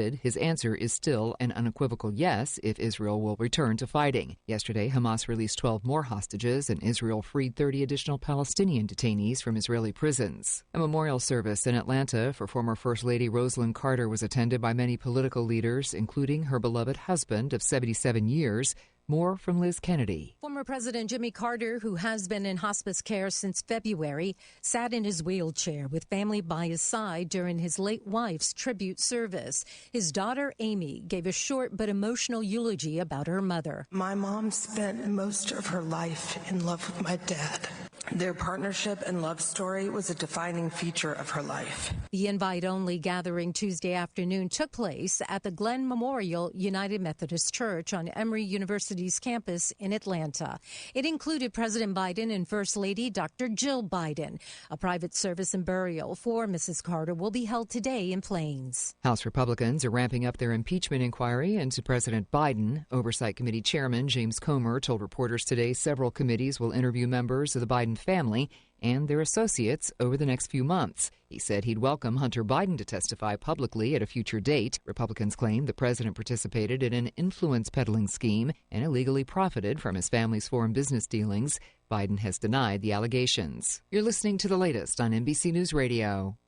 His answer is still an unequivocal yes if Israel will return to fighting. Yesterday, Hamas released 12 more hostages, and Israel freed 30 additional Palestinian detainees from Israeli prisons. A memorial service in Atlanta for former First Lady Rosalynn Carter was attended by many political leaders, including her beloved husband of 77 years. More from Liz Kennedy. Former President Jimmy Carter, who has been in hospice care since February, sat in his wheelchair with family by his side during his late wife's tribute service. His daughter, Amy, gave a short but emotional eulogy about her mother. My mom spent most of her life in love with my dad. Their partnership and love story was a defining feature of her life. The invite-only gathering Tuesday afternoon took place at the Glenn Memorial United Methodist Church on Emory University's campus in Atlanta. It included President Biden and First Lady Dr. Jill Biden. A private service and burial for Mrs. Carter will be held today in Plains. House Republicans are ramping up their impeachment inquiry into President Biden. Oversight Committee Chairman James Comer told reporters today several committees will interview members of the Biden family and their associates over the next few months. He said he'd welcome Hunter Biden to testify publicly at a future date. Republicans claim the president participated in an influence peddling scheme and illegally profited from his family's foreign business dealings. Biden has denied the allegations. You're listening to the latest on NBC News Radio.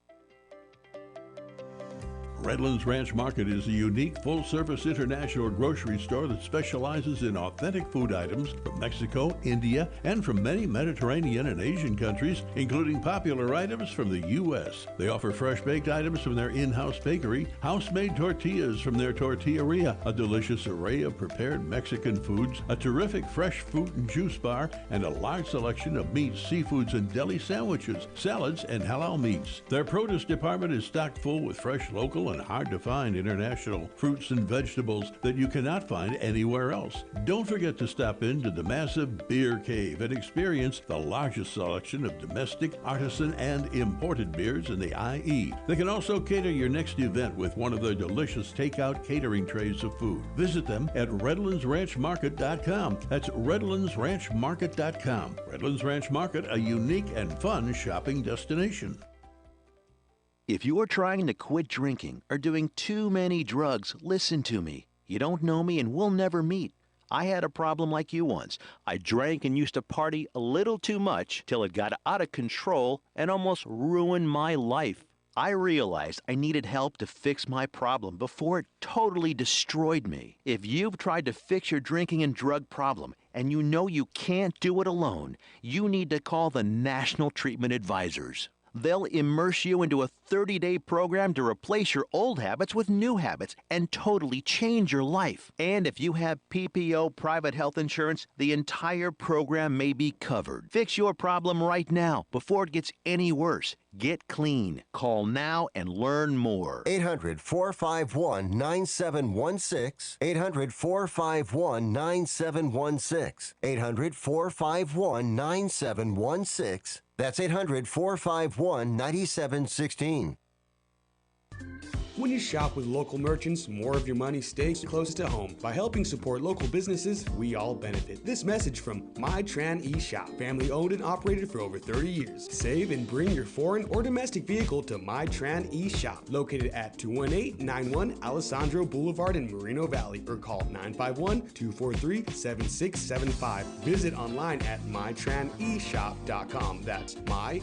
Redlands Ranch Market is a unique full-service international grocery store that specializes in authentic food items from Mexico, India, and from many Mediterranean and Asian countries, including popular items from the U.S. They offer fresh-baked items from their in-house bakery, house-made tortillas from their tortilleria, a delicious array of prepared Mexican foods, a terrific fresh fruit and juice bar, and a large selection of meats, seafoods, and deli sandwiches, salads, and halal meats. Their produce department is stocked full with fresh, local, and hard-to-find international fruits and vegetables that you cannot find anywhere else. Don't forget to stop into the massive Beer Cave and experience the largest selection of domestic, artisan, and imported beers in the IE. They can also cater your next event with one of their delicious takeout catering trays of food. Visit them at RedlandsRanchMarket.com. That's RedlandsRanchMarket.com. Redlands Ranch Market, a unique and fun shopping destination. If you're trying to quit drinking or doing too many drugs, listen to me. You don't know me and we'll never meet. I had a problem like you once. I drank and used to party a little too much till it got out of control and almost ruined my life. I realized I needed help to fix my problem before it totally destroyed me. If you've tried to fix your drinking and drug problem and you know you can't do it alone, you need to call the National Treatment Advisors. They'll immerse you into a 30-day program to replace your old habits with new habits and totally change your life. And if you have PPO private health insurance, the entire program may be covered. Fix your problem right now before it gets any worse. Get clean. Call now and learn more. 800-451-9716. 800-451-9716. 800-451-9716. That's 800-451-9716. When you shop with local merchants, more of your money stays close to home. By helping support local businesses, we all benefit. This message from MyTran eShop, family owned and operated for over 30 years. Save and bring your foreign or domestic vehicle to MyTran eShop, located at 21891 Alessandro Boulevard in Moreno Valley, or call 951-243-7675. Visit online at mytraneshop.com. That's MyTRANE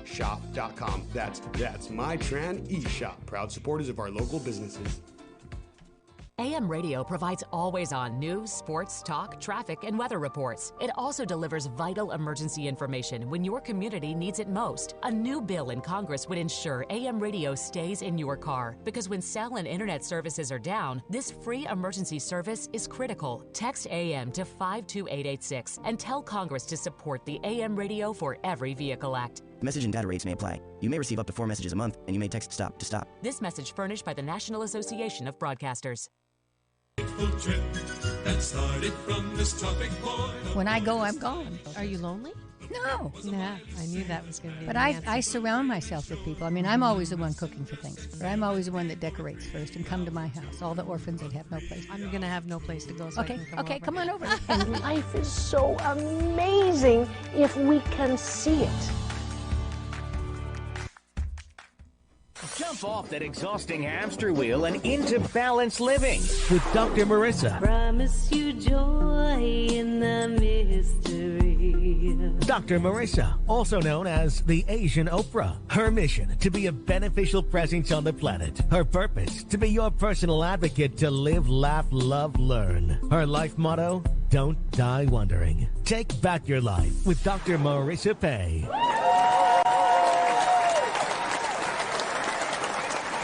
shop.com. That's MyTran eShop, proud supporters of our local businesses. AM radio provides always-on news, sports, talk, traffic, and weather reports. It also delivers vital emergency information when your community needs it most. A new bill in Congress would ensure AM radio stays in your car, because when cell and internet services are down, this free emergency service is critical. Text AM to 52886 and tell Congress to support the AM Radio for Every Vehicle Act. Message and data rates may apply. You may receive up to 4 messages a month, and you may text STOP to stop. This message furnished by the National Association of Broadcasters. Trip that started from this tropic point. When I go, I'm gone. Are you lonely? No. Yeah, I knew that was going to be But I surround myself with people. I mean, I'm always the one cooking for things. Or I'm always the one that decorates first and come to my house. All the orphans that have no place. I'm going to have no place to go, so okay, I can come okay, over. come on over. And life is so amazing if we can see it. Jump Jump off that exhausting hamster wheel and into balanced living with Dr. Marissa. Promise you joy in the mystery. Dr. Marissa, also known as the Asian Oprah. Her mission, to be a beneficial presence on the planet. Her purpose, to be your personal advocate to live, laugh, love, learn. Her life motto, don't die wondering. Take back your life with Dr. Marissa Pay.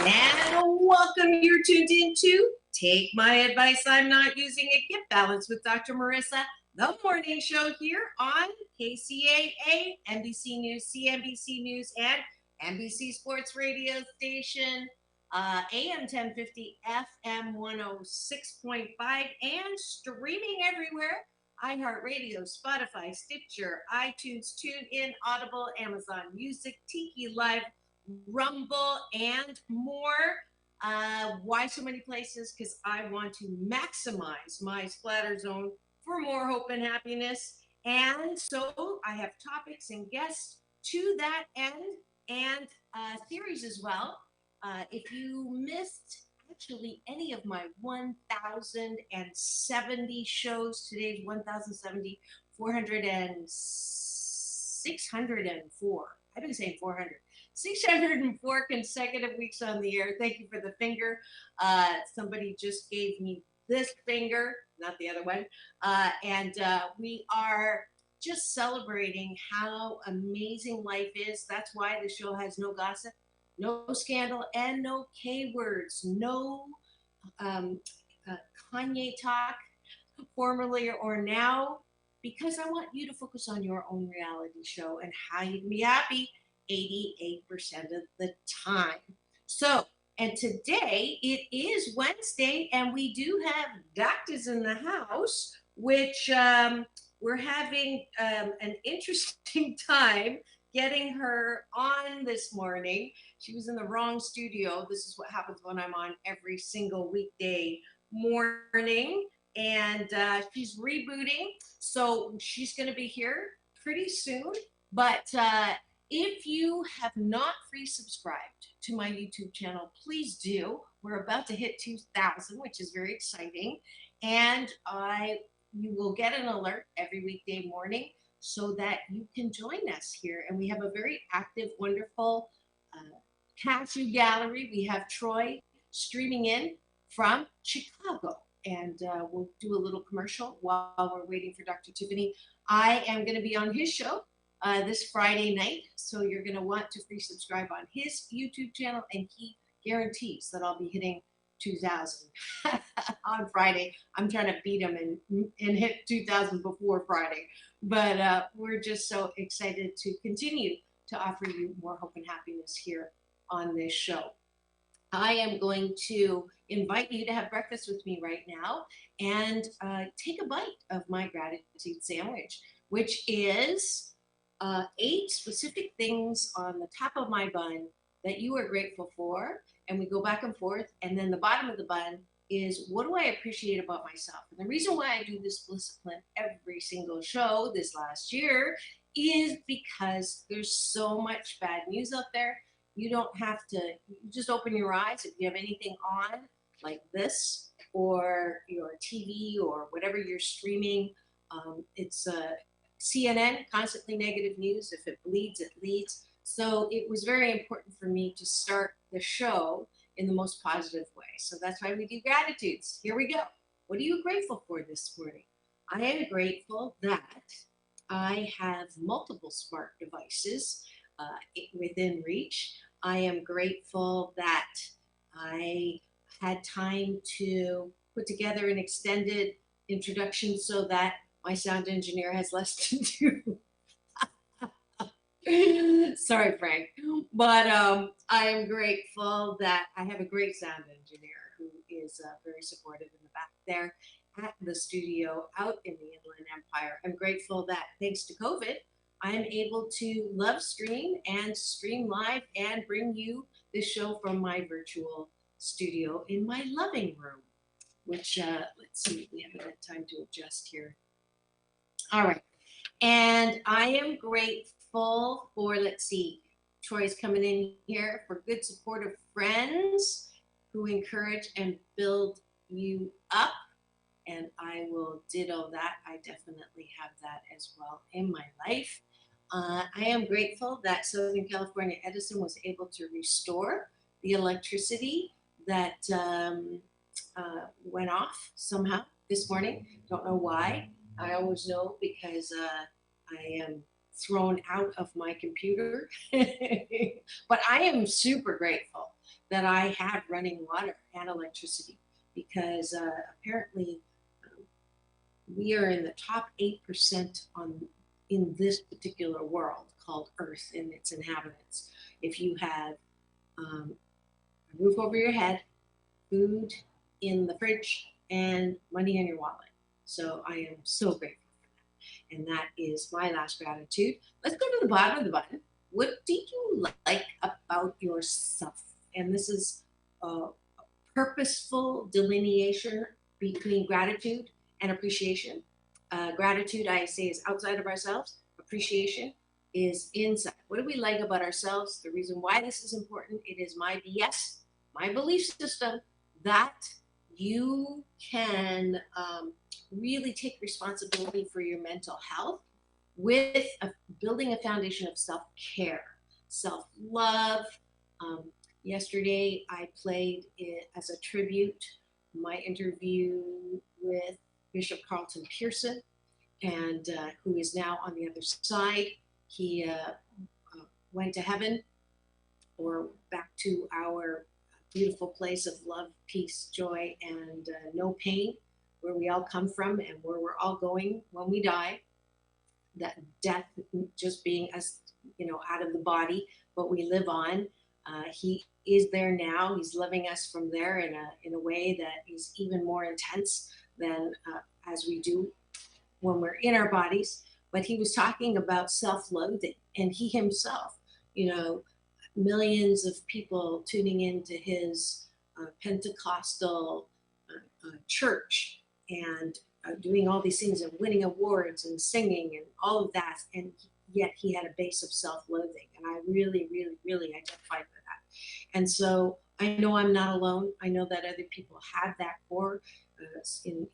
And welcome. You're tuned into Take My Advice, I'm Not Using It. Get Balance with Dr. Marissa, the morning show here on KCAA, NBC News, CNBC News, and NBC Sports Radio Station, AM 1050, FM 106.5, and streaming everywhere. iHeartRadio, Spotify, Stitcher, iTunes, TuneIn, Audible, Amazon Music, Tiki Live, Rumble, and more. Why so many places? Because I want to maximize my splatter zone for more hope and happiness. And so I have topics and guests to that end, and theories as well. If you missed actually any of my 1,070 shows, today's 1,070, 604. I've been saying 400. 604 consecutive weeks on the air. Thank you for the finger. Somebody just gave me this finger, not the other one. And we are just celebrating how amazing life is. That's why the show has no gossip, no scandal, and no K words, no Kanye talk, formerly or now, because I want you to focus on your own reality show and how you can be happy 88% of the time. So, and today it is Wednesday, and we do have doctors in the house, which we're having an interesting time getting her on this morning. She was in the wrong studio. This is what happens when I'm on every single weekday morning, and she's rebooting. So she's going to be here pretty soon, but if you have not free subscribed to my YouTube channel, please do. We're about to hit 2,000, which is very exciting. And you will get an alert every weekday morning so that you can join us here. And we have a very active, wonderful cashew gallery. We have Troy streaming in from Chicago. And we'll do a little commercial while we're waiting for Dr. Tiffany. I am going to be on his show this Friday night, so you're going to want to free subscribe on his YouTube channel, and he guarantees that I'll be hitting 2,000 on Friday. I'm trying to beat him and hit 2,000 before Friday, but we're just so excited to continue to offer you more hope and happiness here on this show. I am going to invite you to have breakfast with me right now and take a bite of my gratitude sandwich, which is 8 specific things on the top of my bun that you are grateful for, and we go back and forth, and then the bottom of the bun is, what do I appreciate about myself? And the reason why I do this discipline every single show this last year is because there's so much bad news out there. You don't have to, you just open your eyes. If you have anything on like this, or your TV, or whatever you're streaming, it's CNN, constantly negative news. If it bleeds, it leads. So it was very important for me to start the show in the most positive way. So that's why we do gratitudes. Here we go. What are you grateful for this morning? I am grateful that I have multiple smart devices within reach. I am grateful that I had time to put together an extended introduction so that my sound engineer has less to do. Sorry, Frank. But I am grateful that I have a great sound engineer who is very supportive in the back there at the studio out in the Inland Empire. I'm grateful that thanks to COVID, I'm able to live stream and stream live and bring you this show from my virtual studio in my living room, which, let's see, we haven't had time to adjust here. All right. And I am grateful for, let's see, Troy's coming in here for good supportive friends who encourage and build you up. And I will ditto that. I definitely have that as well in my life. I am grateful that Southern California Edison was able to restore the electricity that went off somehow this morning. Don't know why. I always know because I am thrown out of my computer. But I am super grateful that I have running water and electricity because apparently we are in the top 8% in this particular world called Earth and its inhabitants. If you have a roof over your head, food in the fridge, and money in your wallet. So I am so grateful for that. And that is my last gratitude. Let's go to the bottom of the button. What do you like about yourself? And this is a purposeful delineation between gratitude and appreciation. Gratitude, I say, is outside of ourselves. Appreciation is inside. What do we like about ourselves? The reason why this is important, it is my BS, my belief system, that you can really take responsibility for your mental health with building a foundation of self-care, self-love. Yesterday, I played it as a tribute, my interview with Bishop Carlton Pearson, and who is now on the other side. He went to heaven or back to our beautiful place of love, peace, joy, and no pain, where we all come from and where we're all going when we die. That death just being us, out of the body, but we live on. He is there now. He's loving us from there in a way that is even more intense than as we do when we're in our bodies. But he was talking about self-loathing, and he himself, millions of people tuning into his Pentecostal church and doing all these things and winning awards and singing and all of that. And yet he had a base of self-loathing. And I really, really, really identified with that. And so I know I'm not alone. I know that other people have that core. In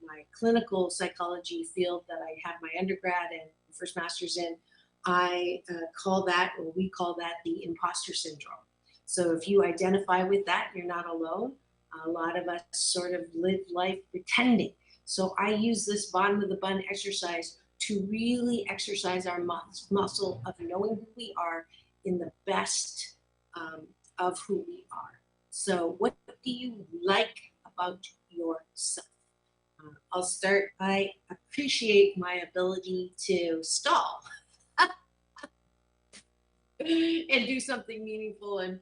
my clinical psychology field that I have my undergrad and first master's in, I call that, or we call that, the imposter syndrome. So if you identify with that, you're not alone. A lot of us sort of live life pretending. So I use this bottom of the bun exercise to really exercise our muscle of knowing who we are in the best of who we are. So what do you like about yourself? I'll start. I appreciate my ability to stall and do something meaningful and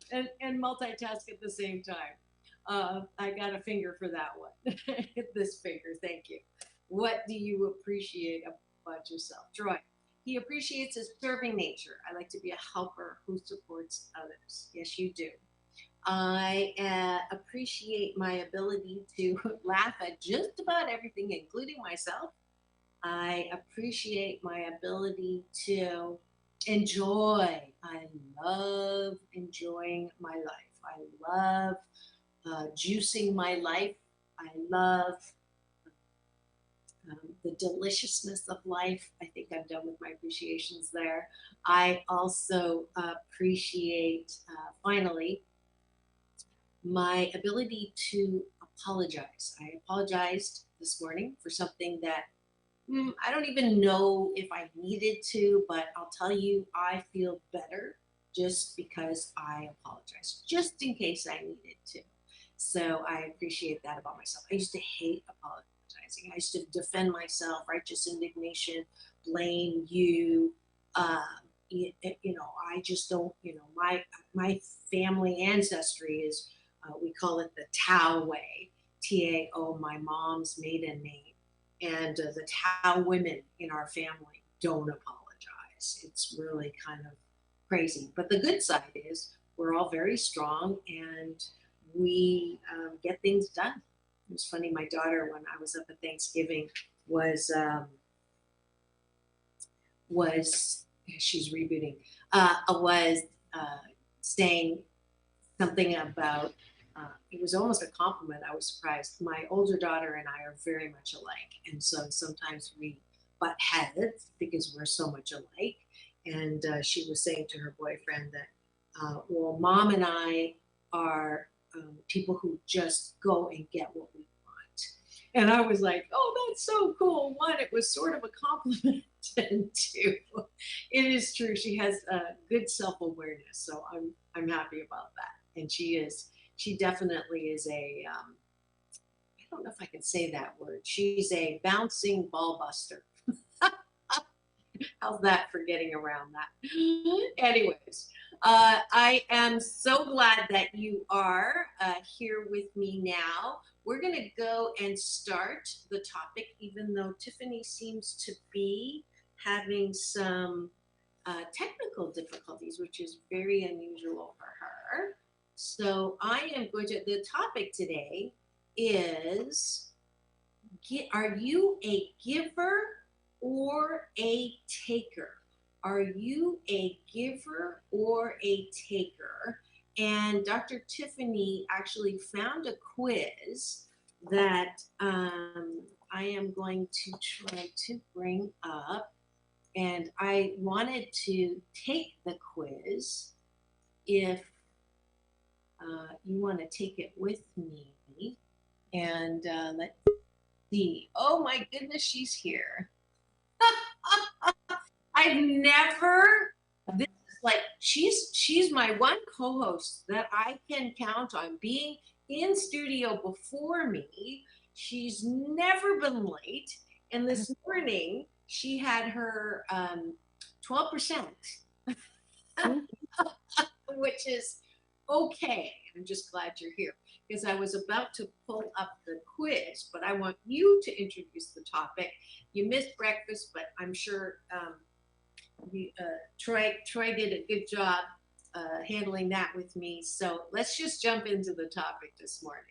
multitask at the same time. I got a finger for that one. This finger, thank you. What do you appreciate about yourself? Troy, he appreciates his serving nature. I like to be a helper who supports others. Yes, you do. I appreciate my ability to laugh at just about everything, including myself. I appreciate my ability to enjoy. I love enjoying my life. I love juicing my life. I love the deliciousness of life. I think I'm done with my appreciations there. I also appreciate, finally, my ability to apologize. I apologized this morning for something that I don't even know if I needed to, but I'll tell you, I feel better just because I apologized, just in case I needed to. So I appreciate that about myself. I used to hate apologizing. I used to defend myself, righteous indignation, blame you. I just don't, my family ancestry is, we call it the Tao way, T-A-O, my mom's maiden name. And the Tao women in our family don't apologize. It's really kind of crazy. But the good side is we're all very strong and we get things done. It was funny, my daughter, when I was up at Thanksgiving, was she's rebooting, was saying something about, it was almost a compliment. I was surprised. My older daughter and I are very much alike. And so sometimes we butt heads because we're so much alike. And she was saying to her boyfriend that, well, mom and I are people who just go and get what we want. And I was like, oh, that's so cool. One, it was sort of a compliment. And two, it is true. She has good self-awareness. So I'm happy about that. And she definitely is I don't know if I can say that word. She's a bouncing ball buster. How's that for getting around that? Anyways, I am so glad that you are here with me now. We're going to go and start the topic, even though Tiffany seems to be having some technical difficulties, which is very unusual for her. So I am going to, the topic today is, are you a giver or a taker? Are you a giver or a taker? And Dr. Tiffany actually found a quiz that I am going to try to bring up. And I wanted to take the quiz if you want to take it with me. And let's see. Oh my goodness, she's here. I've never, this is like, she's my one co-host that I can count on being in studio before me. She's never been late. And this morning she had her 12%, which is okay. I'm just glad you're here because I was about to pull up the quiz, but I want you to introduce the topic. You missed breakfast, but I'm sure Troy did a good job handling that with me. So let's just jump into the topic this morning.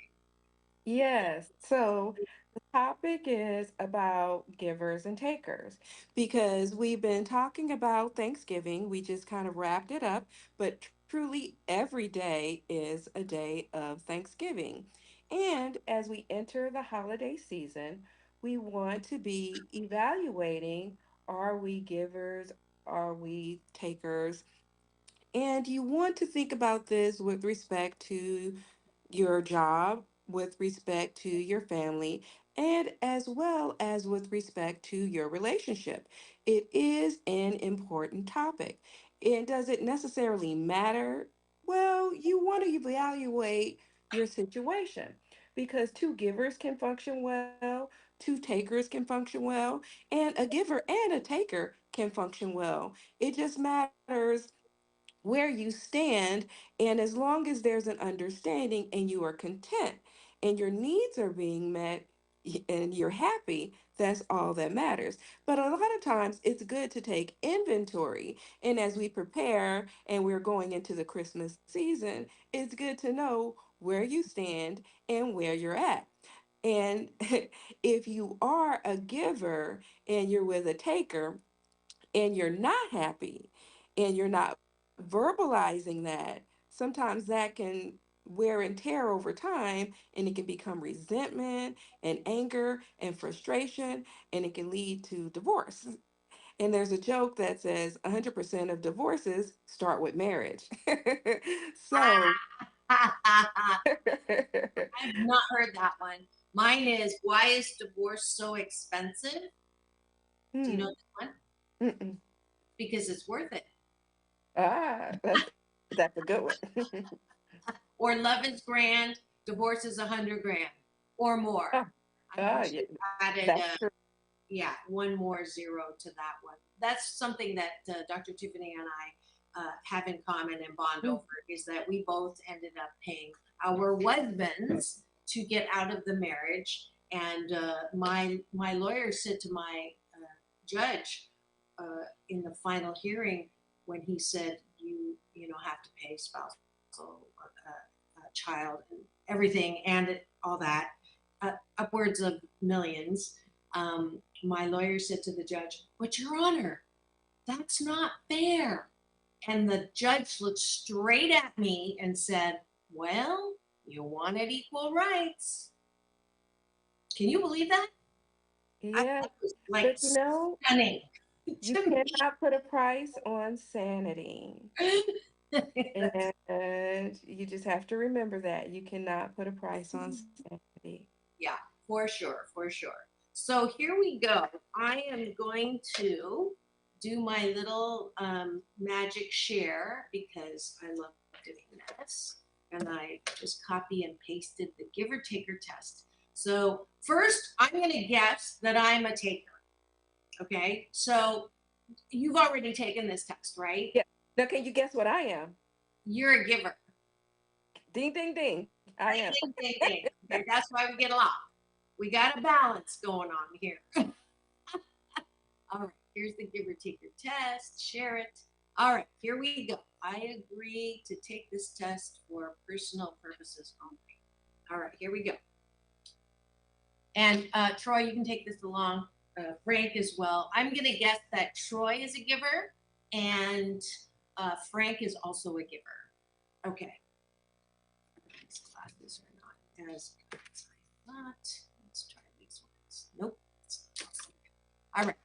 Yes. So the topic is about givers and takers because we've been talking about Thanksgiving. We just kind of wrapped it up, but truly every day is a day of Thanksgiving. And as we enter the holiday season, we want to be evaluating, are we givers? Are we takers? And you want to think about this with respect to your job, with respect to your family, and as well as with respect to your relationship. It is an important topic. And does it necessarily matter? Well, you want to evaluate your situation because two givers can function well, two takers can function well, and a giver and a taker can function well. It just matters where you stand. And as long as there's an understanding and you are content and your needs are being met and you're happy, that's all that matters. But a lot of times it's good to take inventory. And as we prepare and we're going into the Christmas season, it's good to know where you stand and where you're at. And if you are a giver and you're with a taker, and you're not happy and you're not verbalizing that, sometimes that can wear and tear over time and it can become resentment and anger and frustration and it can lead to divorce. And there's a joke that says 100% of divorces start with marriage. So I've not heard that one. Mine is, why is divorce so expensive? Do you know this one? Mm-mm. Because it's worth it. That's a good one. Or love is grand, divorce is 100 grand or more. I Yeah, added, that's true. yeah, one more zero to that one. That's something that Dr. Tiffany and I have in common and bond over, is that we both ended up paying our husbands to get out of the marriage. And my lawyer said to my judge in the final hearing, when he said, you know, have to pay spousal, child, and everything, and all that, upwards of millions. My lawyer said to the judge, "But Your Honor, that's not fair." And the judge looked straight at me and said, well, you wanted equal rights. Can you believe that? Yeah, That was like but you know, stunning you to me. cannot put a price on sanity. And you just have to remember that. You cannot put a price on sanity. Yeah, for sure, for sure. So here we go. I am going to do my little magic share because I love doing this. And I just copy and pasted the giver taker test. So first, I'm going to guess that I'm a taker. Okay, so you've already taken this test, right? Yeah. Now, can you guess what I am? You're a giver. Ding, ding, ding. I am. Ding, ding, ding. Okay, that's why we get along. We got a balance going on here. All right, here's the giver taker test. Share it. All right, here we go. I agree to take this test for personal purposes only. All right, here we go. And Troy, you can take this along. Frank as well. I'm going to guess that Troy is a giver and Frank is also a giver. Okay. These classes are not as good as I thought. Let's try these ones. Nope. All right.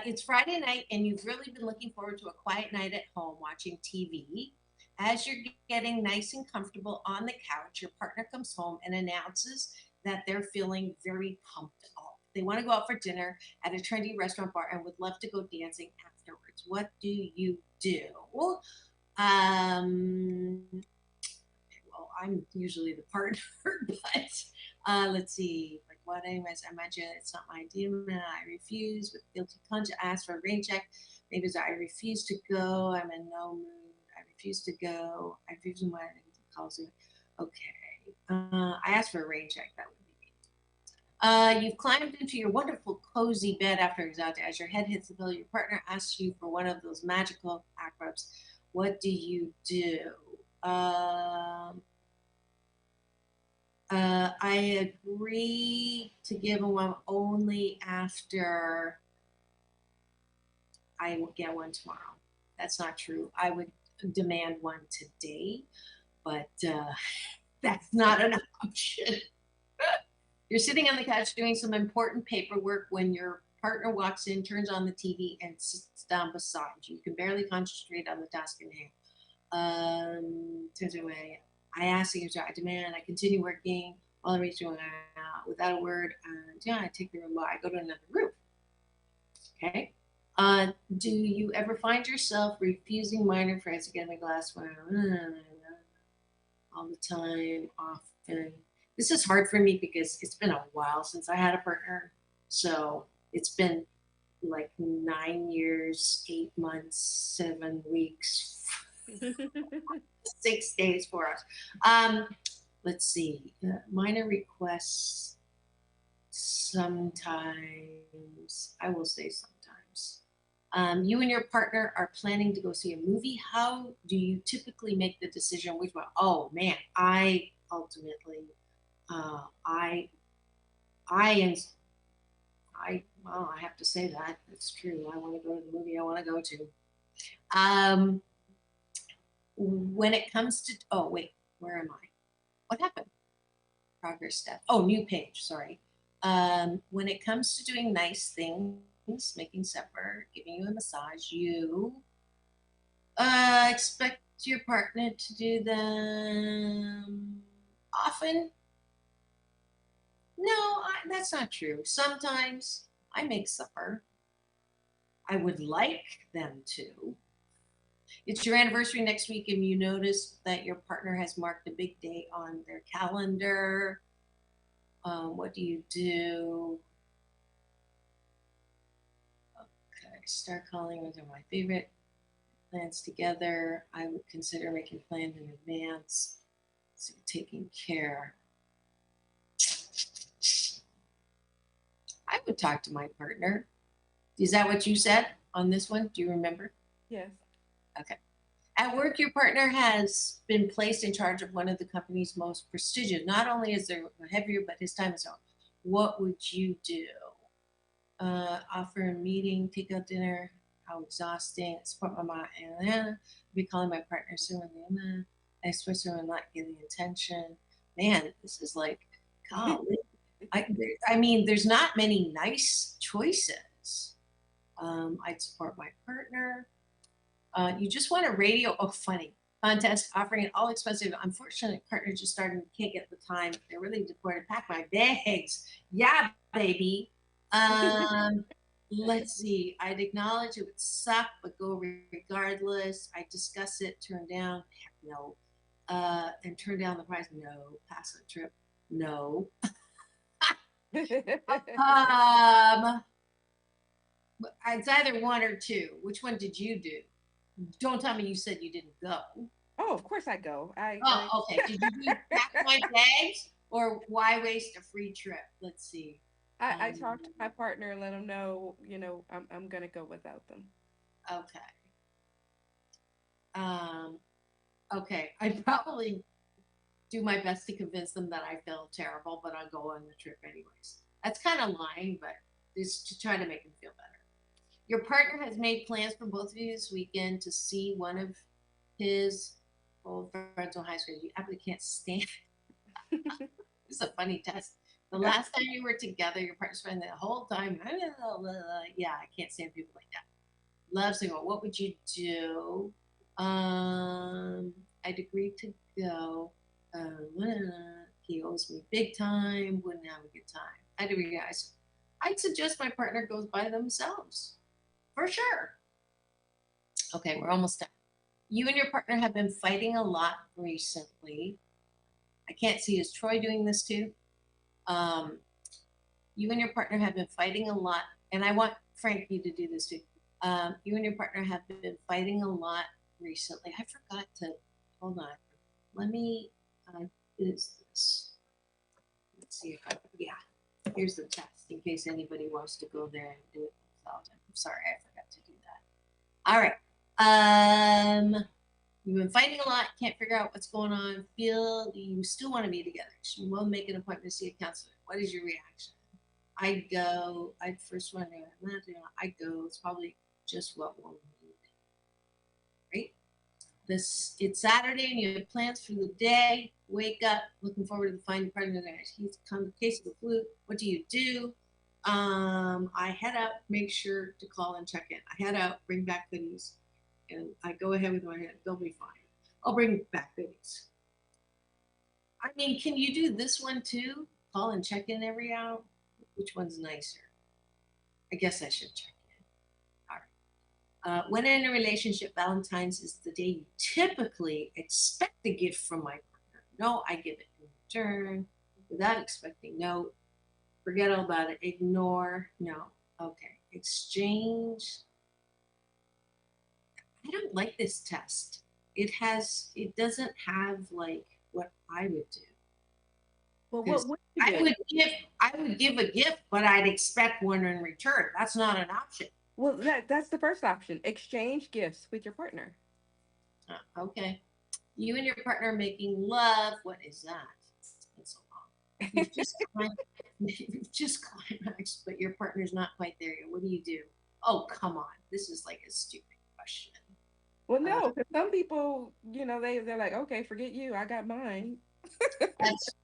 It's Friday night and you've really been looking forward to a quiet night at home watching TV. As you're getting nice and comfortable on the couch, your partner comes home and announces that they're feeling very pumped up. They want to go out for dinner at a trendy restaurant bar and would love to go dancing afterwards. What do you do? Well, I'm usually the partner, but let's see. Like what? Anyways, I imagine it's not my idea. I refuse with guilty conscience. I ask for a rain check. Maybe it's I refuse to go. I'm in no mood. I refuse to go. I refuse to mind calls it. Okay. I asked for a rain check. That would be me. You've climbed into your wonderful cozy bed after a exhausted. As your head hits the pillow, your partner asks you for one of those magical acrobs. What do you do? I agree to give one only after I will get one tomorrow. That's not true. I would demand one today, but that's not an option. You're sitting on the couch doing some important paperwork when your partner walks in, turns on the TV, and sits down beside you. You can barely concentrate on the task in hand. Turns away. I ask you, I demand, I continue working while I reach doing without a word. And yeah, I take the remote. I go to another room. Okay. Do you ever find yourself refusing minor friends to get my glass wine all the time, often? This is hard for me because it's been a while since I had a partner. So it's been like 9 years, 8 months, 7 weeks, 6 days for us. Let's see. Minor requests sometimes. I will say sometimes. You and your partner are planning to go see a movie. How do you typically make the decision which one? Oh man, I ultimately, well, I have to say that. It's true. I want to go to the movie I want to go to. When it comes to, oh, wait, where am I? What happened? Progress step. Oh, new page, sorry. When it comes to doing nice things, making supper, giving you a massage, you expect your partner to do them often? No, that's not true. Sometimes I make supper. I would like them to. It's your anniversary next week and you notice that your partner has marked a big date on their calendar. What do you do? Okay, start calling. Those are my favorite plans together. I would consider making plans in advance. So taking care. I would talk to my partner. Is that what you said on this one? Do you remember? Yes. Okay. At work, your partner has been placed in charge of one of the company's most prestigious. Not only is there heavier, but his time is on. What would you do? Offer a meeting, take out dinner? how exhausting. I support my mom and I'll be calling my partner soon. I especially when I'm not getting attention. Man, this is like, golly. I mean, there's not many nice choices. I'd support my partner. You just want a radio, funny, contest offering an all expensive. Unfortunately, partner just started and can't get the time. They're really deported. Pack my bags. Yeah, baby. Let's see. I'd acknowledge it would suck, but go regardless. I discuss it, turn down. Heck no. And turn down the price. No. Pass the trip. No. It's either one or two. Which one did you do? Don't tell me you said you didn't go. Oh, of course I go. Okay. Did you do pack my bags or why waste a free trip? Let's see. I talked to my partner and let him know, I'm gonna go without them. Okay. Okay. I'd probably do my best to convince them that I feel terrible, but I'll go on the trip anyways. That's kind of lying, but it's to try to make them feel better. Your partner has made plans for both of you this weekend to see one of his old friends from high school. You absolutely can't stand. This is a funny test. The last time you were together, your partner spent the whole time. Yeah, I can't stand people like that. Love single. What would you do? I'd agree to go. He owes me big time. Wouldn't have a good time. I'd agree, guys. I'd suggest my partner goes by themselves. For sure. Okay, we're almost done. You and your partner have been fighting a lot recently. I can't see, is Troy doing this too? You and your partner have been fighting a lot, and I want Frankie to do this too. You and your partner have been fighting a lot recently. I forgot to, hold on. Let me, is this? Let's see if yeah. Here's the test in case anybody wants to go there and do it themselves. I'm sorry, I forgot to do that. All right. You've been fighting a lot, can't figure out what's going on, feel you still want to be together. You will make an appointment to see a counselor. What is your reaction? I'd go. I'd first wonder, I'd go. It's probably just what we'll need. Right? It's Saturday and you have plans for the day. Wake up, looking forward to finding partner there. He's come to case of the flu. What do you do? I head out, make sure to call and check in. I head out, bring back goodies, and I go ahead with my head. They'll be fine. I'll bring back goodies. I mean, can you do this one too? Call and check in every hour? Which one's nicer? I guess I should check in. All right. When in a relationship, Valentine's is the day you typically expect a gift from my partner. No, I give it in return without expecting. No, forget all about it. Ignore. No. Okay. Exchange. I don't like this test. It doesn't have like what I would do. Well, what would you do? I would give a gift, but I'd expect one in return. That's not an option. Well, that's the first option. Exchange gifts with your partner. Okay. You and your partner making love. What is that? That's so long. You've just climaxed, but your partner's not quite there yet. What do you do? Oh, come on. This is like a stupid question. Well, no, because some people, they're like, okay, forget you. I got mine.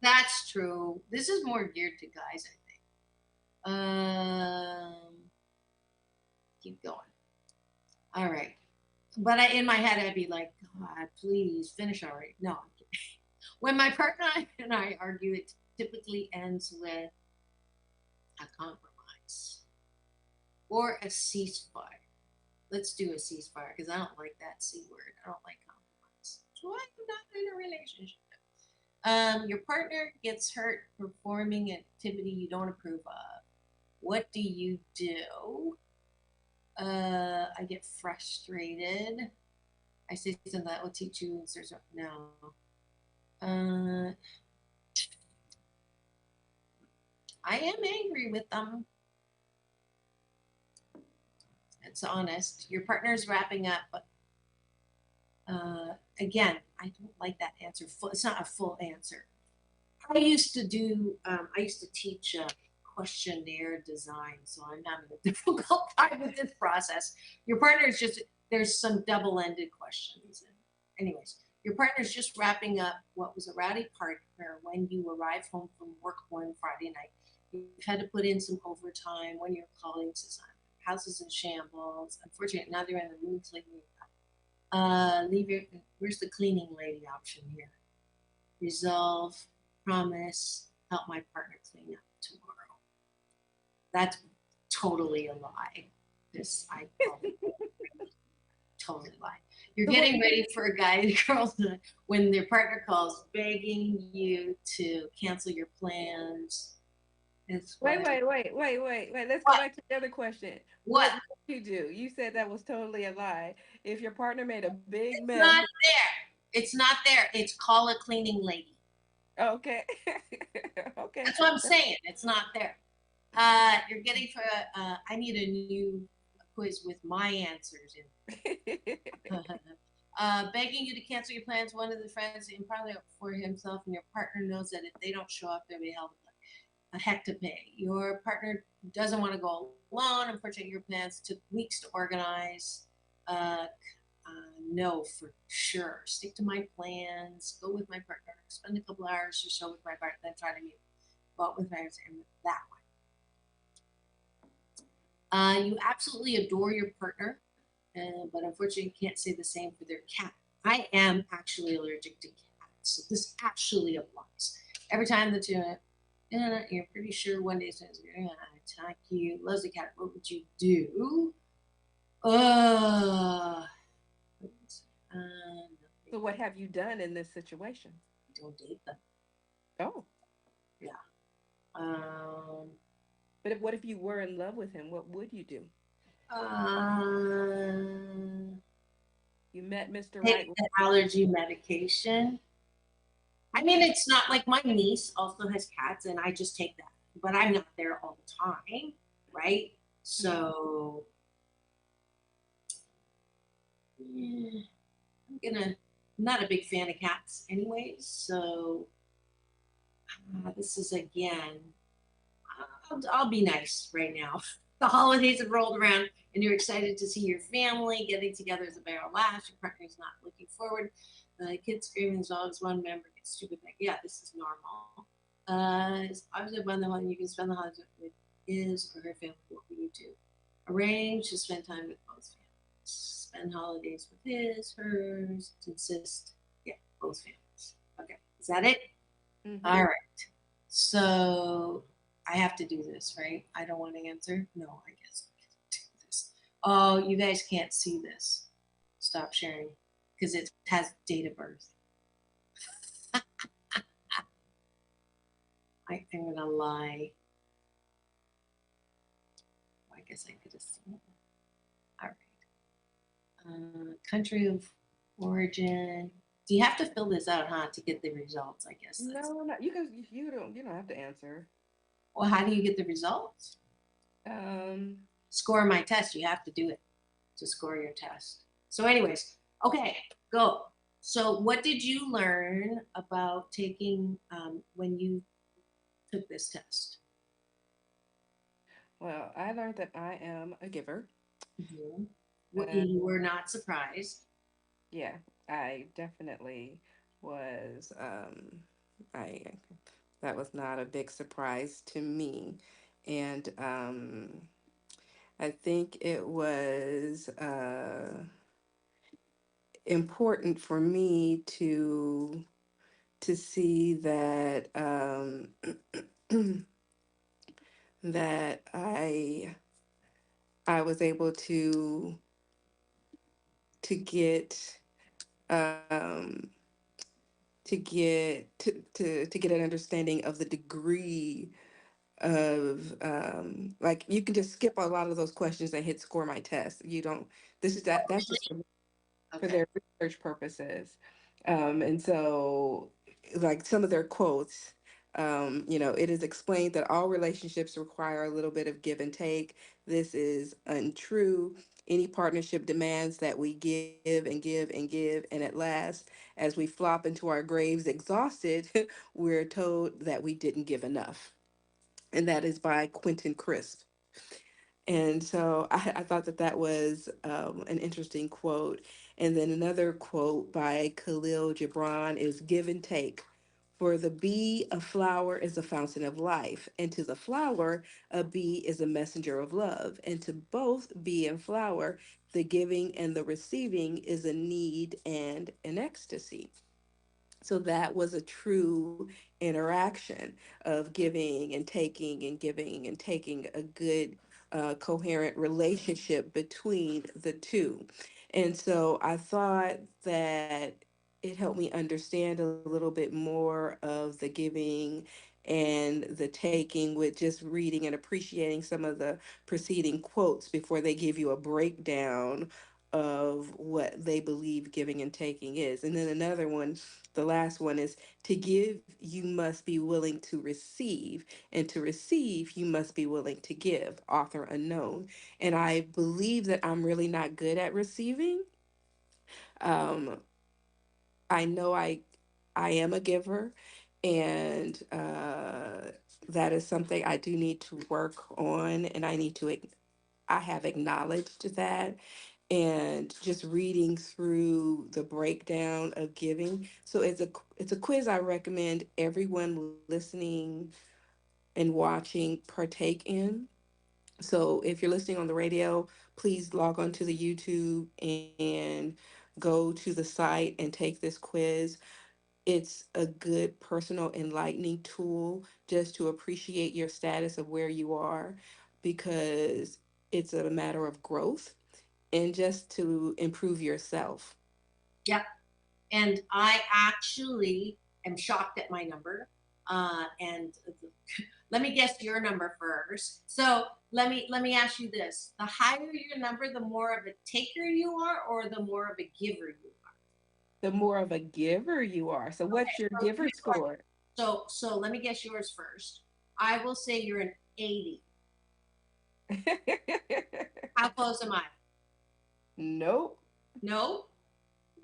That's true. This is more geared to guys, I think. Keep going. All right. But in my head, I'd be like, God, please finish already. No, I'm kidding. When my partner and I argue, it typically ends with a compromise or a ceasefire. Let's do a ceasefire because I don't like that C word. I don't like compromise. So I'm not in a relationship. Your partner gets hurt performing an activity you don't approve of. What do you do? I get frustrated. I say something that will teach you. No. I am angry with them. It's honest. Your partner's wrapping up, but again, I don't like that answer. It's not a full answer. I used to teach questionnaire design, so I'm having a difficult time with this process. Your partner is just, there's some double-ended questions. Anyways, your partner is just wrapping up what was a rowdy partner when you arrive home from work one Friday night. You've had to put in some overtime when your colleague says, house is in shambles. Unfortunately, now they're in the mood to clean it up. Where's the cleaning lady option here? Resolve, promise, help my partner clean up tomorrow. That's totally a lie. This I totally lie. You're getting ready for a guy and girl when their partner calls begging you to cancel your plans. Wait. Let's go back to the other question. What would you do? You said that was totally a lie. If your partner made a big mess. Not there. It's not there. It's call a cleaning lady. Okay. Okay. That's what I'm saying. It's not there. You're getting for I need a new quiz with my answers in. Begging you to cancel your plans. One of the friends in probably for himself and your partner knows that if they don't show up, they'll be held a heck to pay. Your partner doesn't want to go alone. Unfortunately, your plans took weeks to organize. No, for sure. Stick to my plans. Go with my partner. Spend a couple hours or so with my partner. Then try to meet. Go out with friends and that one. You absolutely adore your partner, but unfortunately, you can't say the same for their cat. I am actually allergic to cats, so this actually applies. Every time that you're pretty sure one day someone's going to attack you, loves the cat, what would you do? So what have you done in this situation? Don't date them. Oh. Yeah. But what if you were in love with him? What would you do? You met Mr. Right. Take the allergy medication. I mean, it's not like my niece also has cats, and I just take that. But I'm not there all the time, right? So, yeah, I'm not a big fan of cats, anyways. So, this is again. I'll be nice right now. The holidays have rolled around, and you're excited to see your family getting together as a bear laughs. Your partner's not looking forward. Kids screaming, dogs, one member gets stupid. Yeah, this is normal. Obviously, one the one you can spend the holidays with his or her family. What will you do? Arrange to spend time with both families. Spend holidays with his, hers. Insist. Yeah, both families. Okay, is that it? Mm-hmm. All right. So I have to do this, right? I don't want to answer. No, I guess I can do this. Oh, you guys can't see this. Stop sharing because it has date of birth. I'm gonna lie. I guess I could have seen it. All right. Country of origin. Do you have to fill this out, huh, to get the results? I guess. No. You don't have to answer. Well, how do you get the results? Score my test. You have to do it to score your test. So, anyways, okay, go. So, what did you learn about taking when you took this test? Well, I learned that I am a giver. Mm-hmm. You were not surprised. Yeah, I definitely was. I That was not a big surprise to me, and I think it was important for me to see that that I was able to get to get an understanding of the degree of like you can just skip a lot of those questions and hit score my test. You don't. That's just for their research purposes. And so, like some of their quotes, it is explained that all relationships require a little bit of give and take. This is untrue. Any partnership demands that we give and give and give. And at last, as we flop into our graves exhausted, we're told that we didn't give enough. and that is by Quentin Crisp. And so I thought that that was an interesting quote. And then another quote by Khalil Gibran is give and take. For the bee, a flower is a fountain of life, and to the flower, a bee is a messenger of love. And to both bee and flower, the giving and the receiving is a need and an ecstasy. So that was a true interaction of giving and taking, a good, coherent relationship between the two. And so I thought that it helped me understand a little bit more of the giving and the taking with just reading and appreciating some of the preceding quotes before they give you a breakdown of what they believe giving and taking is. And then another one, the last one is to give, you must be willing to receive, and to receive, you must be willing to give, author unknown. And I believe that I'm really not good at receiving. Um, I know I am a giver, and that is something I do need to work on, and I have acknowledged that, and just reading through the breakdown of giving. So it's a quiz I recommend everyone listening and watching partake in. So if you're listening on the radio, please log on to the YouTube and go to the site and take this quiz. It's a good personal enlightening tool just to appreciate your status of where you are, because it's a matter of growth and just to improve yourself. Yep. And I actually am shocked at my number. And let me guess your number first. So let me ask you this: the higher your number, the more of a taker you are, or the more of a giver you are. The more of a giver you are. So Okay, what's your so giver score? so let me guess yours first. I will say you're an 80. How close am I? Nope. No,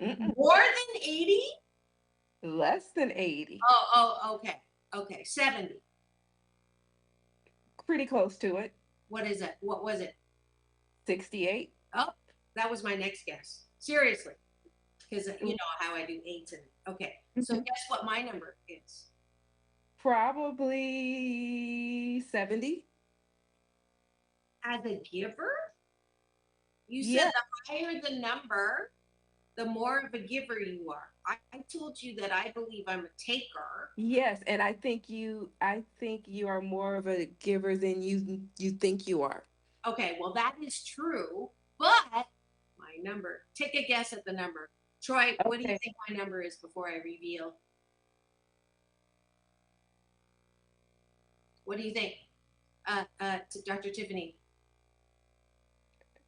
Mm-mm. more than 80. Less than 80. Okay, okay, 70. Pretty close to it. What is it? What was it? 68. Oh, that was my next guess. Seriously, because you know how I do eights and okay. So guess what my number is? Probably 70. As a giver, you said Yeah. the higher the number, the more of a giver you are. I told you that I believe I'm a taker. Yes, and I think you are more of a giver than you think you are. Okay, well that is true, but my number. Take a guess at the number. Troy, what do you Okay. think my number is before I reveal? What do you think? Dr. Tiffany,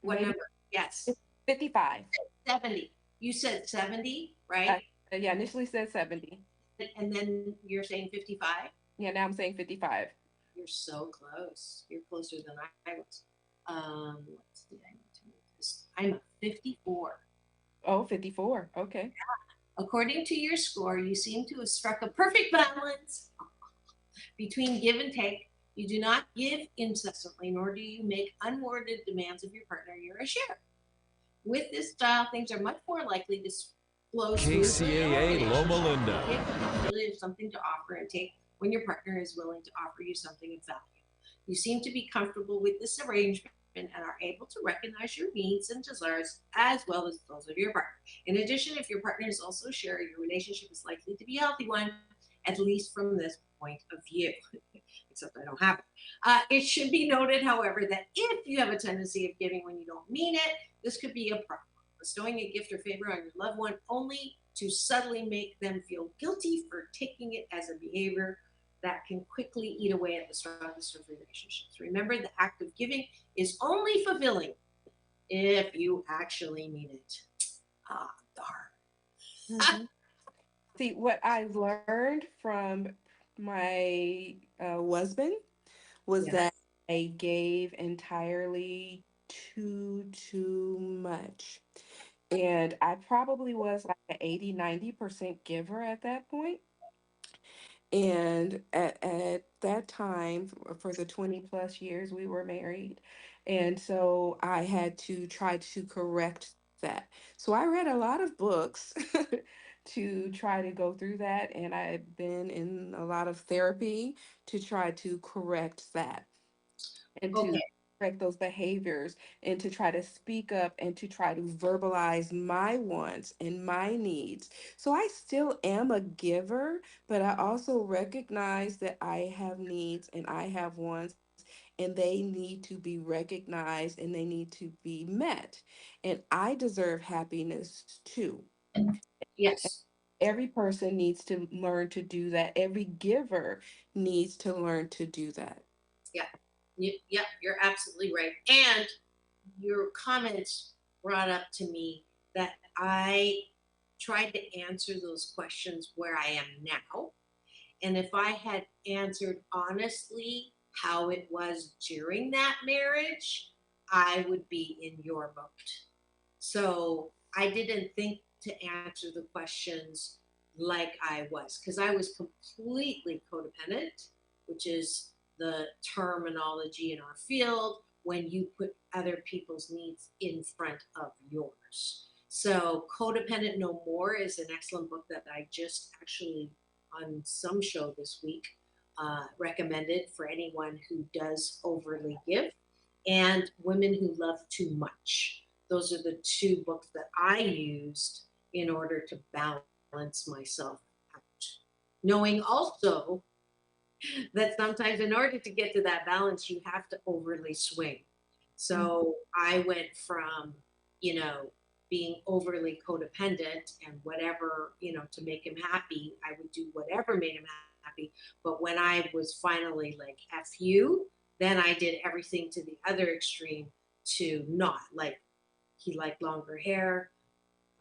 what Maybe number? Yes. 55. 70. You said 70, Uh, right? yeah, initially said 70. And then you're saying 55? Yeah, now I'm saying 55. You're so close. You're closer than I was. Let's see. I need to move this. I'm a 54. Oh, 54. Okay. According to your score, you seem to have struck a perfect balance between give and take. You do not give incessantly, nor do you make unwarranted demands of your partner you're a share. With this style, things are much more likely to flow smoothly. KCAA Loma Linda. Give the possibility of something to offer and take when your partner is willing to offer you something of value. You seem to be comfortable with this arrangement and are able to recognize your needs and desires as well as those of your partner. In addition, if your partner is also a share, your relationship is likely to be a healthy one, at least from this point of view. Except I don't have it. It should be noted, however, that if you have a tendency of giving when you don't mean it, this could be a problem. Bestowing a gift or favor on your loved one only to subtly make them feel guilty for taking it as a behavior that can quickly eat away at the strongest of relationships. Remember, the act of giving is only fulfilling if you actually mean it. Ah, darn. Mhm. See, what I learned from my husband was Yes. that I gave entirely too much. And I probably was like an 80, 90% giver at that point. And at that time, for the 20 plus years we were married, and so I had to try to correct that. So I read a lot of books to try to go through that, and I've been in a lot of therapy to try to correct that and to Okay. correct those behaviors and to try to speak up and to try to verbalize my wants and my needs. So I still am a giver, but I also recognize that I have needs and I have wants, and they need to be recognized and they need to be met. And I deserve happiness too. Yes. Every person needs to learn to do that. Every giver needs to learn to do that. Yeah. Yeah, you're absolutely right. And your comments brought up to me that I tried to answer those questions where I am now. And if I had answered honestly how it was during that marriage, I would be in your boat. So I didn't think to answer the questions like I was, because I was completely codependent, which is the terminology in our field when you put other people's needs in front of yours. So, Codependent No More is an excellent book that I just actually on some show this week recommended for anyone who does overly give, and Women Who Love Too Much. Those are the two books that I used in order to balance myself out. Knowing also that sometimes, in order to get to that balance, you have to overly swing. So I went from, you know, being overly codependent and whatever, to make him happy, I would do whatever made him happy. But when I was finally like, F you, then I did everything to the other extreme to not. Like, he liked longer hair.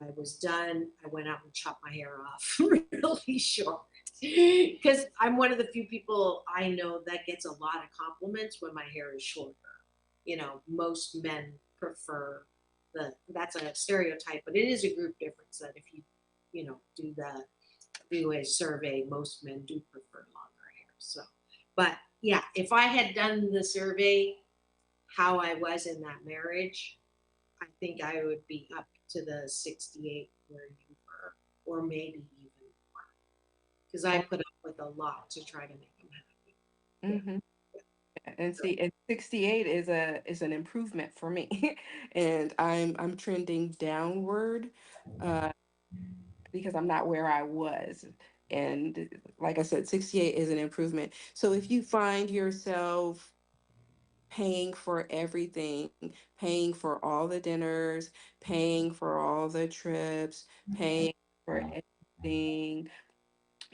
I was done. I went out and chopped my hair off really short. Because I'm one of the few people I know that gets a lot of compliments when my hair is shorter. Most men prefer that's a stereotype, but it is a group difference that if you do a survey, most men do prefer longer hair. So, but yeah, if I had done the survey how I was in that marriage, I think I would be up to the 68 where you were, or maybe even more, because I put up with a lot to try to make him happy. Yeah. Hmm. And see, and 68 is an improvement for me, and I'm trending downward, uh, because I'm not where I was. And like I said, 68 is an improvement. So if you find yourself paying for everything, paying for all the dinners, paying for all the trips, paying for everything,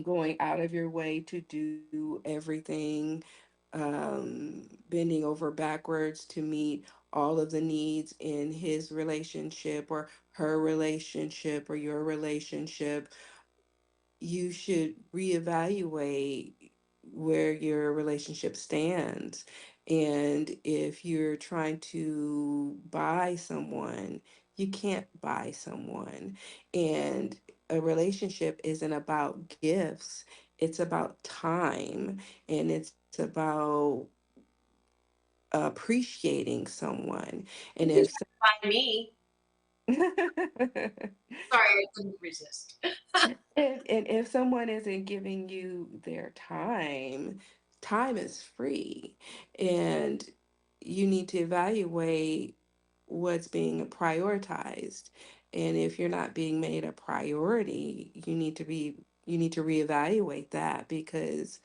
going out of your way to do everything, bending over backwards to meet all of the needs in his relationship or her relationship or your relationship, you should reevaluate where your relationship stands. And if you're trying to buy someone, you can't buy someone. And a relationship isn't about gifts, it's about time, and it's about appreciating someone. And You can if try to find me. Sorry, I couldn't resist. and if someone isn't giving you their time, time is free. And you need to evaluate what's being prioritized. And if you're not being made a priority, you need to reevaluate that, because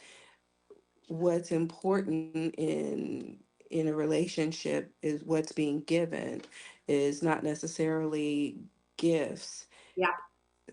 what's important in a relationship is what's being given, is not necessarily gifts. Yeah.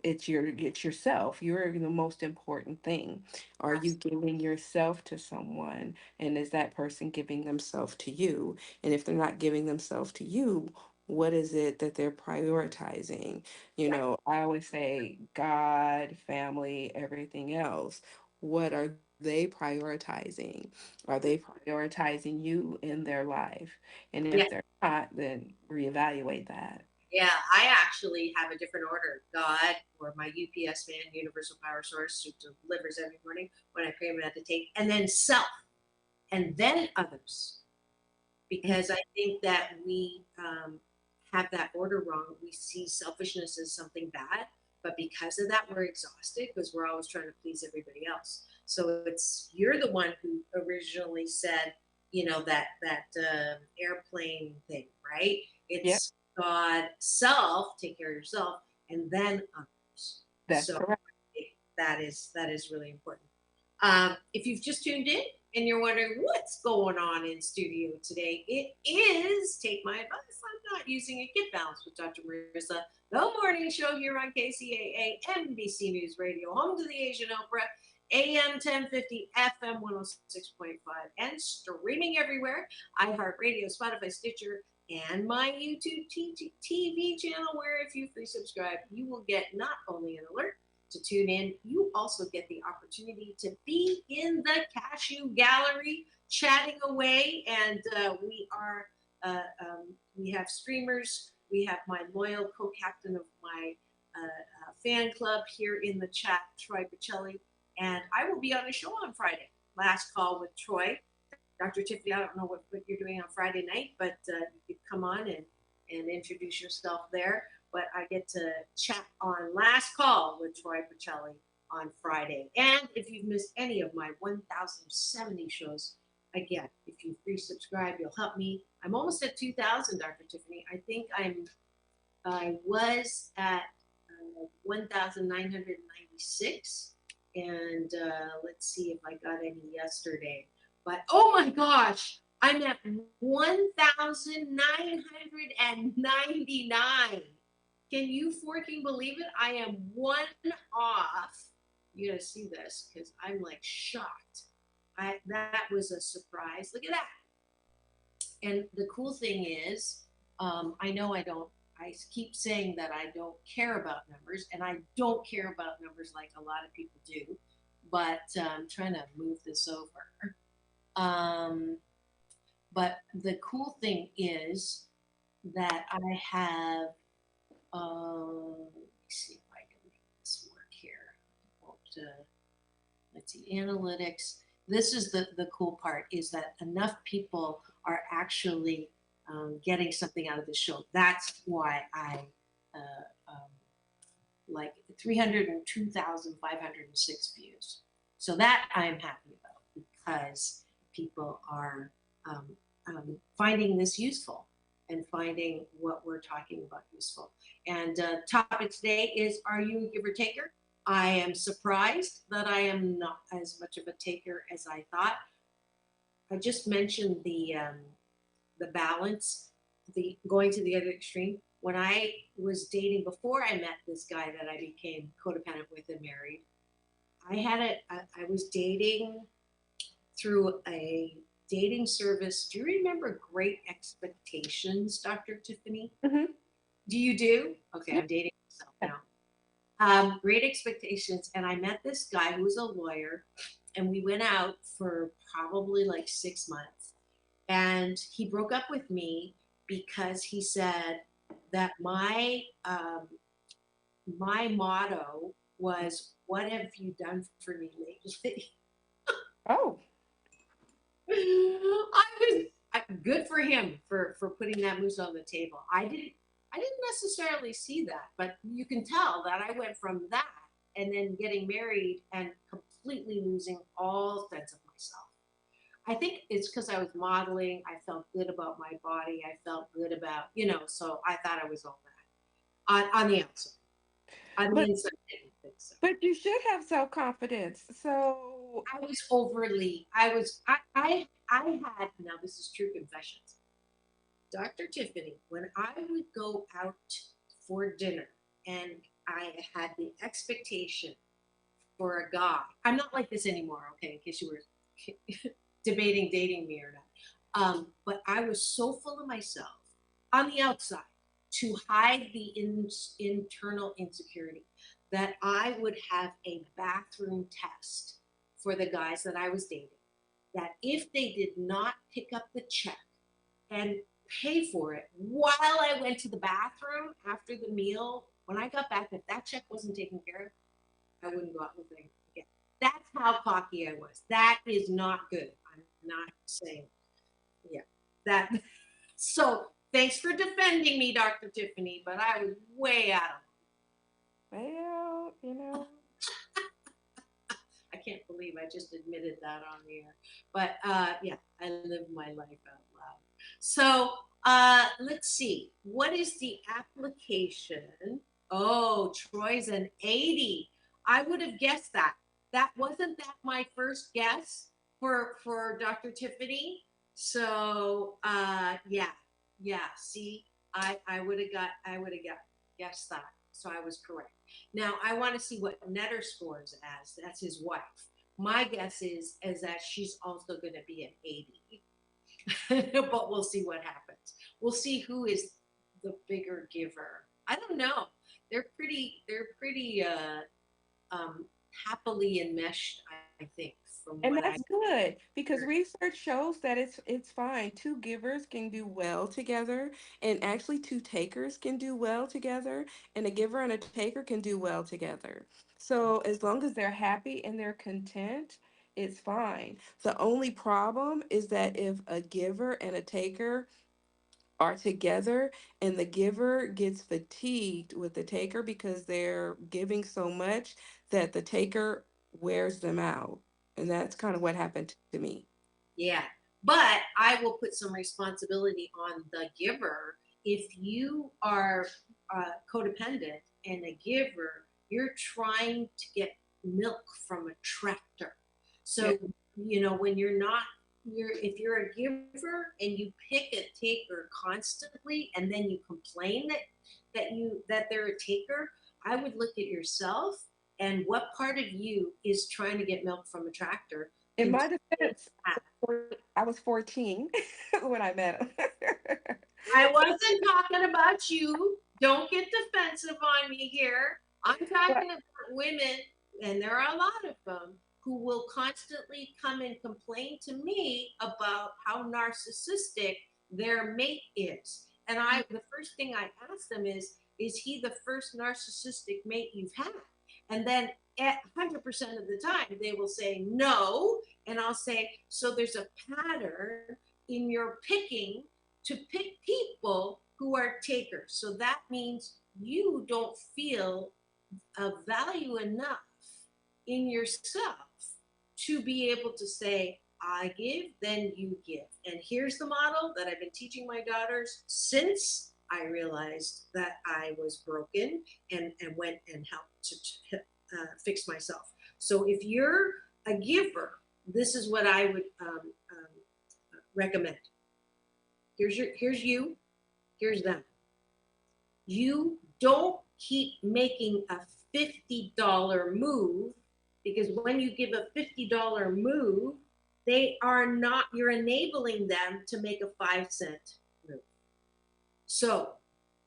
It's yourself. You're the most important thing. Are you giving yourself to someone, and is that person giving themselves to you? And if they're not giving themselves to you, what is it that they're prioritizing? I always say God, family, everything else. What are they prioritizing? Are they prioritizing you in their life? And if Yeah. they're not, then reevaluate that. Yeah, I actually have a different order. God, or my UPS man, Universal Power Source, who delivers every morning when I pay him at the take, and then self, and then others. Because I think that we have that order wrong. We see selfishness as something bad, but because of that, we're exhausted because we're always trying to please everybody else. So it's you're the one who originally said, that airplane thing, right? Yep, It's God, self, take care of yourself, and then others. that's So correct. that is really important. If you've just tuned in and you're wondering what's going on in studio today, it is Take My Advice. I'm not using it. Get Balanced with Dr. Marissa, the morning show here on KCAA, NBC News Radio, home to the Asian Opera, AM 1050, FM 106.5, and streaming everywhere. iHeartRadio, Spotify, Stitcher, and my YouTube TV channel, where if you free subscribe, you will get not only an alert to tune in, you also get the opportunity to be in the Cashew Gallery chatting away. And we have streamers. We have my loyal co-captain of my fan club here in the chat, Troy Bocelli. And I will be on a show on Friday. Last call with Troy. Dr. Tiffany, I don't know what you're doing on Friday night, but you could come on and introduce yourself there. But I get to chat on Last Call with Troy Bocelli on Friday. And if you've missed any of my 1,070 shows, again, if you free subscribe, you'll help me. I'm almost at 2,000, Dr. Tiffany. I think I was at 1,996. And let's see if I got any yesterday. But oh my gosh, I'm at 1,999. Can you freaking believe it? I am one off. You gotta see this because I'm like shocked. That was a surprise. Look at that. And the cool thing is, I know I keep saying that I don't care about numbers, and I don't care about numbers like a lot of people do, but I'm trying to move this over. But the cool thing is that I have, let me see if I can make this work here. Let's see, analytics. This is the cool part, is that enough people are actually getting something out of the show. That's why I like 302,506 views. So that I am happy about, because people are finding this useful and finding what we're talking about useful. And topic today is, are you a giver taker? I am surprised that I am not as much of a taker as I thought. I just mentioned the balance, the going to the other extreme. When I was dating, before I met this guy that I became codependent with and married, I was dating through a dating service. Do you remember Great Expectations, Dr. Tiffany? Mm-hmm. Do you do? Okay, I'm dating myself now. Great Expectations, and I met this guy who was a lawyer, and we went out for probably like 6 months. And he broke up with me because he said that my motto was, "What have you done for me lately?" Oh. Good for him for putting that moose on the table. I didn't necessarily see that, but you can tell that I went from that and then getting married and completely losing all sense of myself. I think it's because I was modeling. I felt good about my body. I felt good about, so I thought I was all that on the outside. On the inside, I didn't think so. But you should have self-confidence. So I was had, now this is true confessions. Dr. Tiffany, when I would go out for dinner and I had the expectation for a guy, I'm not like this anymore, okay, in case you were debating dating me or not. But I was so full of myself on the outside to hide the internal insecurity that I would have a bathroom test for the guys that I was dating, that if they did not pick up the check and pay for it while I went to the bathroom after the meal. When I got back, if that check wasn't taken care of, I wouldn't go out with it again. That's how cocky I was. That is not good. I'm not saying, yeah, that. So thanks for defending me, Dr. Tiffany, but I was way out of it. Well, you know. I can't believe I just admitted that on the air. But yeah, I live my life out loud. So let's see. What is the application? Oh, Troy's an 80. I would have guessed that. Wasn't that my first guess for Dr. Tiffany? So yeah. See, I would have guessed that. So I was correct. Now I want to see what Netter scores as. That's his wife. My guess is that she's also going to be an 80, but we'll see what happens. We'll see who is the bigger giver. I don't know. They're pretty happily enmeshed, I think. And that's good because research shows that it's fine. Two givers can do well together, and actually two takers can do well together, and a giver and a taker can do well together. So as long as they're happy and they're content, it's fine. The only problem is that if a giver and a taker are together and the giver gets fatigued with the taker because they're giving so much that the taker wears them out. And that's kind of what happened to me. Yeah. But I will put some responsibility on the giver. If you are codependent and a giver, you're trying to get milk from a tractor. So, when if you're a giver and you pick a taker constantly and then you complain that they're a taker, I would look at yourself and what part of you is trying to get milk from a tractor. In my defense, I was 14 when I met him. I wasn't talking about you. Don't get defensive on me here. I'm talking about women, and there are a lot of them, who will constantly come and complain to me about how narcissistic their mate is. And the first thing I ask them is he the first narcissistic mate you've had? And then at 100% of the time, they will say no. And I'll say, so there's a pattern in your picking to pick people who are takers. So that means you don't feel a value enough in yourself to be able to say, I give, then you give. And here's the model that I've been teaching my daughters since I realized that I was broken and went and helped to fix myself. So if you're a giver, this is what I would recommend. Here's you, here's them. You don't keep making a $50 move, because when you give a $50 move, you're enabling them to make a 5-cent move. So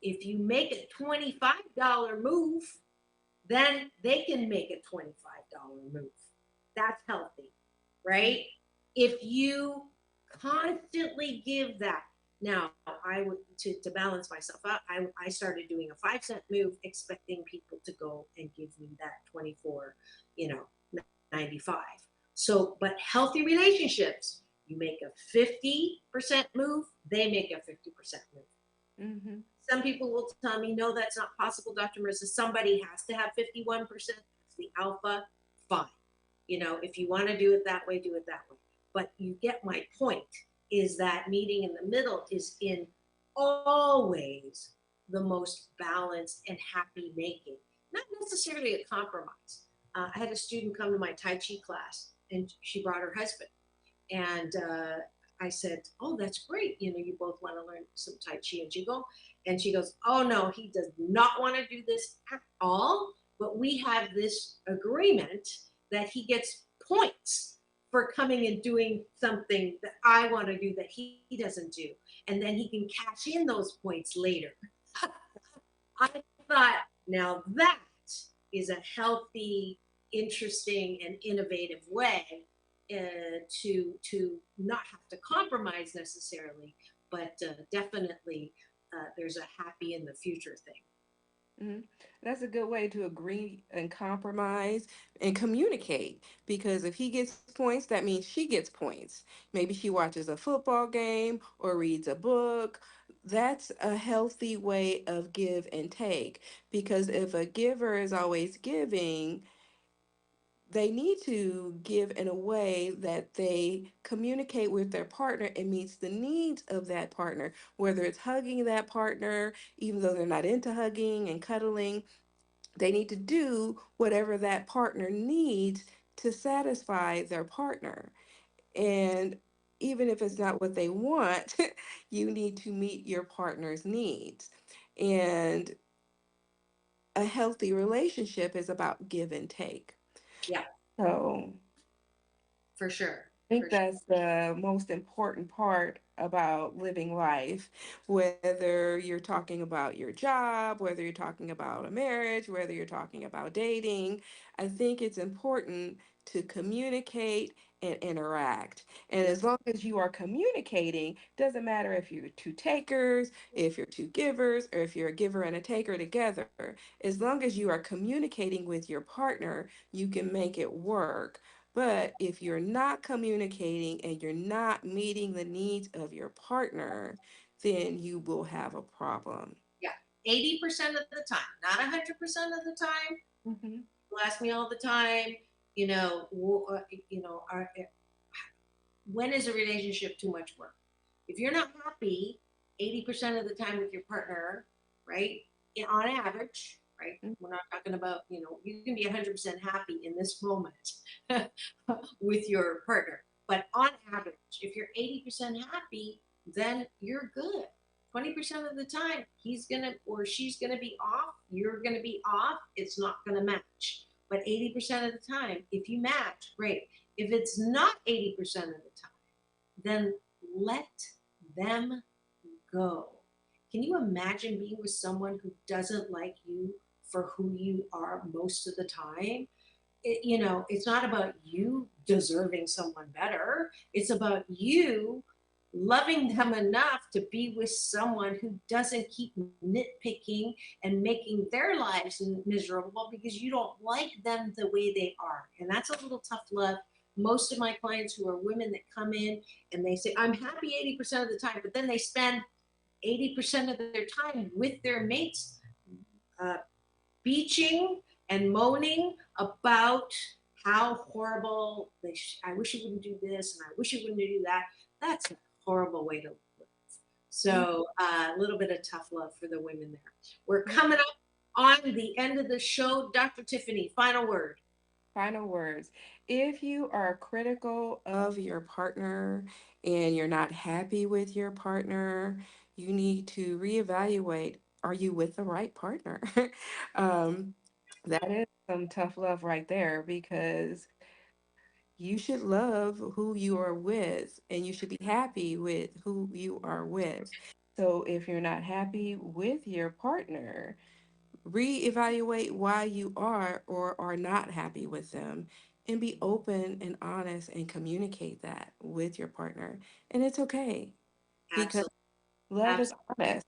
if you make a $25 move, then they can make a $25 move. That's healthy, right? If you constantly give that. Now, I would to balance myself out, I started doing a 5-cent move, expecting people to go and give me that 24, 95. So, but healthy relationships, you make a 50% move, they make a 50% move. Mm-hmm. Some people will tell me, no, that's not possible, Dr. Marissa. Somebody has to have 51%. That's the alpha. Fine. If you want to do it that way, do it that way. But you get my point, is that meeting in the middle is in always the most balanced and happy making, not necessarily a compromise. I had a student come to my Tai Chi class, and she brought her husband. And I said, oh, that's great. You both want to learn some Tai Chi and Qigong. And she goes, oh, no, he does not want to do this at all. But we have this agreement that he gets points for coming and doing something that I want to do that he doesn't do. And then he can cash in those points later. I thought, now that is a healthy, interesting, and innovative way to not have to compromise necessarily, but definitely there's a happy in the future thing. Mhm. That's a good way to agree and compromise and communicate because if he gets points, that means she gets points. Maybe she watches a football game or reads a book. That's a healthy way of give and take because if a giver is always giving, they need to give in a way that they communicate with their partner and meets the needs of that partner, whether it's hugging that partner, even though they're not into hugging and cuddling, they need to do whatever that partner needs to satisfy their partner. And even if it's not what they want, you need to meet your partner's needs. And a healthy relationship is about give and take. Yeah, So for sure. I think that's the most important part about living life, whether you're talking about your job, whether you're talking about a marriage, whether you're talking about dating. I think it's important to communicate and interact. And as long as you are communicating, doesn't matter if you're two takers, if you're two givers, or if you're a giver and a taker together. As long as you are communicating with your partner, you can make it work. But if you're not communicating and you're not meeting the needs of your partner, then you will have a problem. Yeah, 80% of the time, not 100% of the time. Mm-hmm. People ask me all the time, when is a relationship too much work? If you're not happy 80% of the time with your partner, right? On average, right? We're not talking about, you can be 100% happy in this moment with your partner. But on average, if you're 80% happy, then you're good. 20% of the time, he's gonna or she's gonna be off, you're gonna be off, it's not gonna match. But 80% of the time, if you match, great. If it's not 80% of the time, then let them go. Can you imagine being with someone who doesn't like you for who you are most of the time? It's not about you deserving someone better. It's about you loving them enough to be with someone who doesn't keep nitpicking and making their lives miserable because you don't like them the way they are. And that's a little tough love. Most of my clients who are women that come in and they say, I'm happy 80% of the time, but then they spend 80% of their time with their mates, beaching and moaning about how horrible I wish you wouldn't do this and I wish you wouldn't do that. That's a horrible way to live. So a little bit of tough love for the women there. We're coming up on the end of the show. Dr. Tiffany, final word. Final words. If you are critical of your partner and you're not happy with your partner, you need to reevaluate, are you with the right partner? That is some tough love right there because you should love who you are with and you should be happy with who you are with. So if you're not happy with your partner, reevaluate why you are or are not happy with them and be open and honest and communicate that with your partner. And it's okay because love is honest.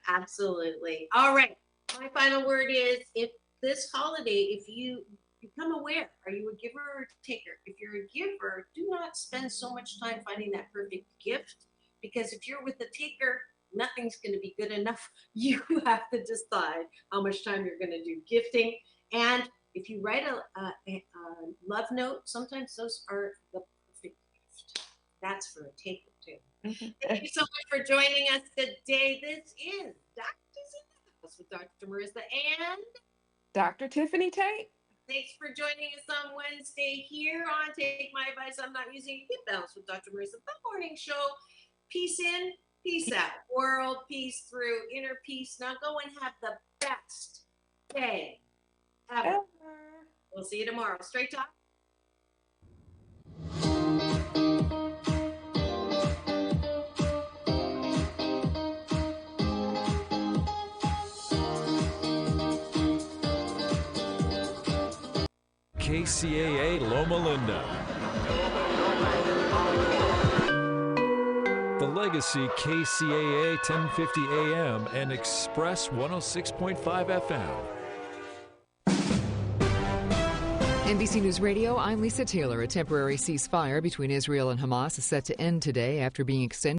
Absolutely. All right. My final word is if this holiday, if you become aware, are you a giver or a taker? If you're a giver, do not spend so much time finding that perfect gift because if you're with a taker, nothing's going to be good enough. You have to decide how much time you're going to do gifting. And if you write a love note, sometimes those are the perfect gift. That's for a taker too. Thank you so much for joining us today. This is Doctors in the House with Dr. Marissa and Dr. Tiffany Tate. Thanks for joining us on Wednesday here on Take My Advice. I'm Not Using It. Get Balanced with Dr. Marissa, the morning show. Peace in, peace out. World peace through, inner peace. Now go and have the best day ever. We'll see you tomorrow. Straight talk. KCAA Loma Linda. The Legacy KCAA 1050 AM and Express 106.5 FM. NBC News Radio, I'm Lisa Taylor. A temporary ceasefire between Israel and Hamas is set to end today after being extended